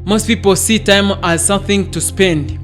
Most people see time as something to spend,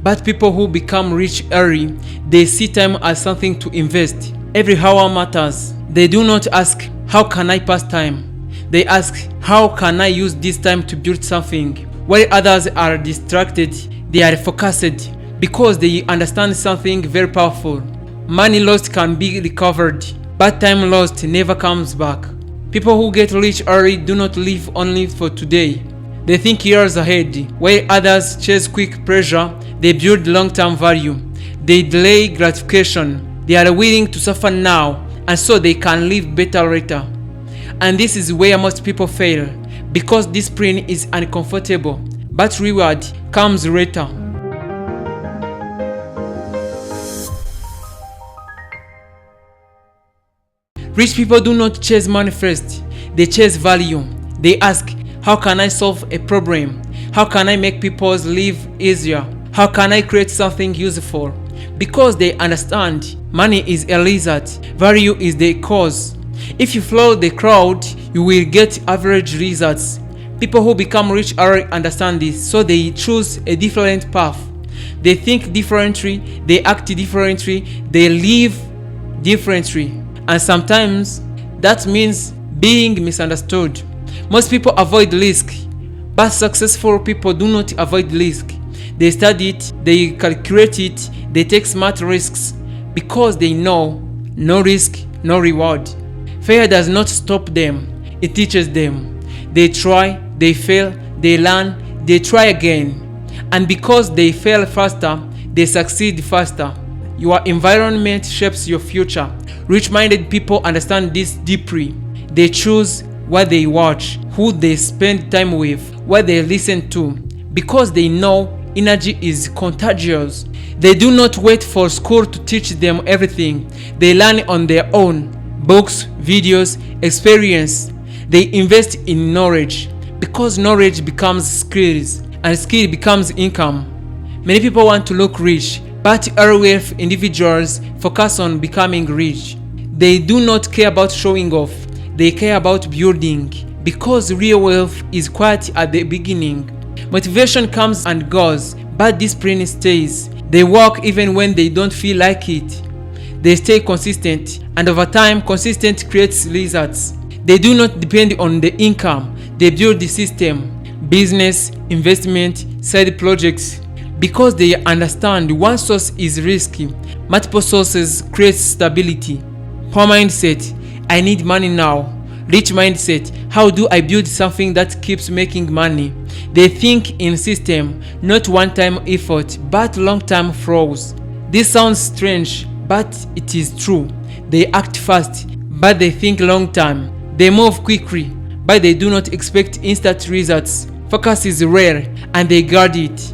but people who become rich early, they see time as something to invest. Every hour matters. They do not ask, how can I pass time? They ask, how can I use this time to build something? While others are distracted, they are focused because they understand something very powerful. Money lost can be recovered, but time lost never comes back. People who get rich early do not live only for today. They think years ahead. While others chase quick pleasure, they build long-term value. They delay gratification. They are willing to suffer now, and so they can live better later. And this is where most people fail, because discipline is uncomfortable, but reward comes later. Rich people do not chase money first, they chase value. They ask, how can I solve a problem? How can I make people's lives easier? How can I create something useful? Because they understand money is a result, value is the cause. If you follow the crowd, you will get average results. People who become rich early understand this, so they choose a different path. They think differently, they act differently, they live differently. And sometimes that means being misunderstood. Most people avoid risk, but successful people do not avoid risk. They study it, they calculate it, they take smart risks because they know no risk, no reward. Failure does not stop them, it teaches them. They try, they fail, they learn, they try again. And because they fail faster, they succeed faster. Your environment shapes your future. Rich-minded people understand this deeply. They choose what they watch, who they spend time with, what they listen to, because they know energy is contagious. They do not wait for school to teach them everything. They learn on their own. Books, videos, experience. They invest in knowledge, because knowledge becomes skills, and skill becomes income. Many people want to look rich, but early wealth individuals focus on becoming rich. They do not care about showing off, they care about building, because real wealth is quiet at the beginning. Motivation comes and goes, but discipline stays. They work even when they don't feel like it. They stay consistent, and over time, consistency creates results. They do not depend on the income, they build the system, business, investment, side projects. Because they understand one source is risky, multiple sources create stability. Poor mindset, I need money now. Rich mindset, how do I build something that keeps making money? They think in system, not one-time effort, but long-term flows. This sounds strange, but it is true. They act fast, but they think long-term. They move quickly, but they do not expect instant results. Focus is rare, and they guard it.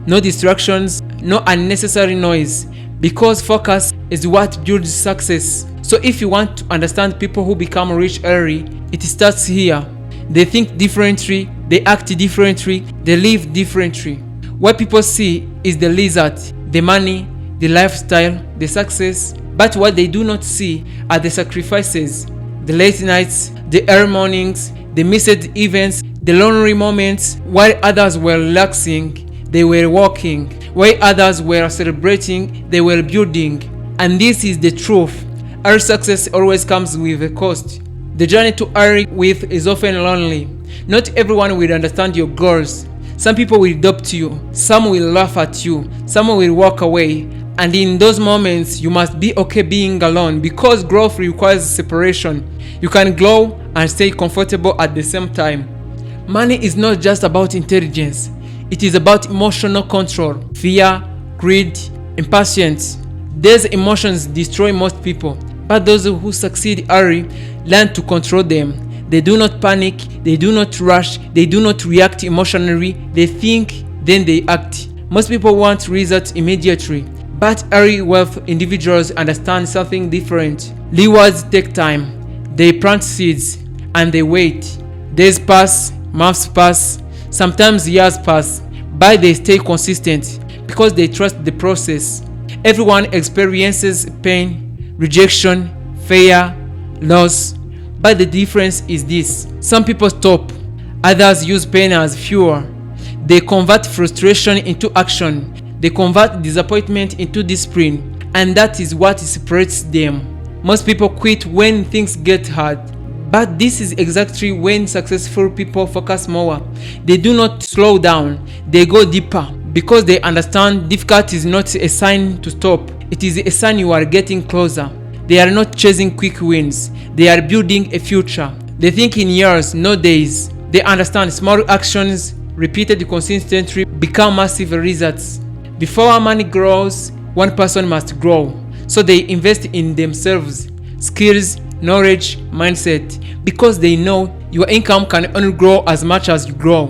No distractions, no unnecessary noise, because focus is what builds success. So if you want to understand people who become rich early, it starts here. They think differently, they act differently, they live differently. What people see is the result, the money, the lifestyle, the success, but what they do not see are the sacrifices, the late nights, the early mornings, the missed events, the lonely moments. While others were relaxing, they were walking. While others were celebrating, they were building. And this is the truth. Early success always comes with a cost. The journey to early wealth is often lonely. Not everyone will understand your goals. Some people will doubt you, some will laugh at you, some will walk away. And in those moments, you must be okay being alone, because growth requires separation. You can grow and stay comfortable at the same time. Money is not just about intelligence. It is about emotional control, fear, greed, impatience. These emotions destroy most people, but those who succeed early learn to control them. They do not panic, they do not rush, they do not react emotionally, they think, then they act. Most people want results immediately, but early wealth individuals understand something different. Rewards take time. They plant seeds and they wait. Days pass, months pass, sometimes years pass, but they stay consistent because they trust the process. Everyone experiences pain, rejection, failure, loss, but the difference is this. Some people stop, others use pain as fuel. They convert frustration into action. They convert disappointment into discipline, and that is what separates them. Most people quit when things get hard, but this is exactly when successful people focus more. They do not slow down, they go deeper, because they understand difficulty is not a sign to stop, it is a sign you are getting closer. They are not chasing quick wins, they are building a future. They think in years, not days. They understand small actions repeated consistently become massive results. Before money grows, one person must grow. So they invest in themselves, skills, knowledge, mindset, because they know your income can only grow as much as you grow.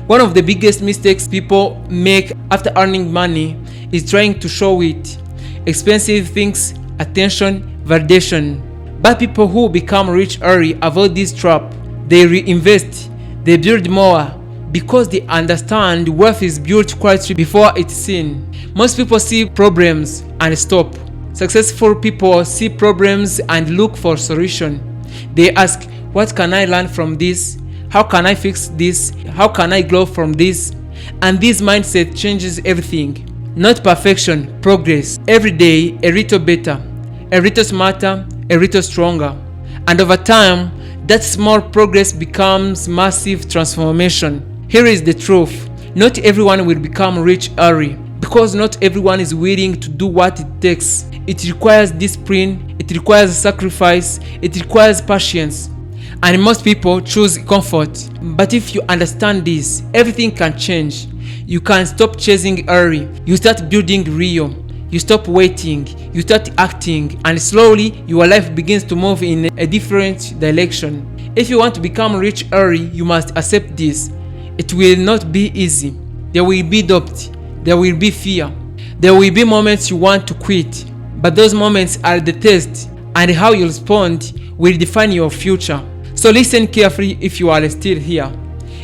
One of the biggest mistakes people make after earning money is trying to show it. Expensive things, attention, validation. But people who become rich early avoid this trap. They reinvest, they build more, because they understand wealth is built quietly before it's seen. Most people see problems and stop. Successful people see problems and look for solution. They ask, what can I learn from this? How can I fix this? How can I grow from this? And this mindset changes everything. Not perfection, progress. Every day, a little better, a little smarter, a little stronger. And over time, that small progress becomes massive transformation. Here is the truth. Not everyone will become rich early, because not everyone is willing to do what it takes. It requires discipline, it requires sacrifice, it requires patience. And most people choose comfort. But if you understand this, everything can change. You can stop chasing early. You start building real. You stop waiting. You start acting. And slowly, your life begins to move in a different direction. If you want to become rich early, you must accept this. It will not be easy. There will be doubt. There will be fear. There will be moments you want to quit. But those moments are the test, and how you respond will define your future. So listen carefully if you are still here.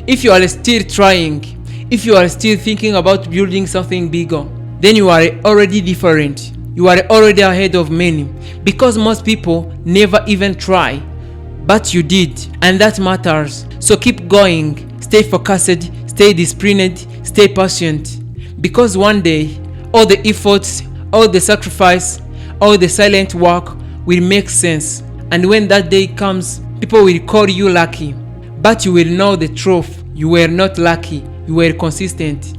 If you are still trying, if you are still thinking about building something bigger, then you are already different. You are already ahead of many, because most people never even try. But you did, and that matters. So keep going, stay focused, stay disciplined, stay patient. Because one day, all the efforts, all the sacrifice, all the silent work will make sense. And when that day comes, people will call you lucky. But you will know the truth. You were not lucky. You were consistent.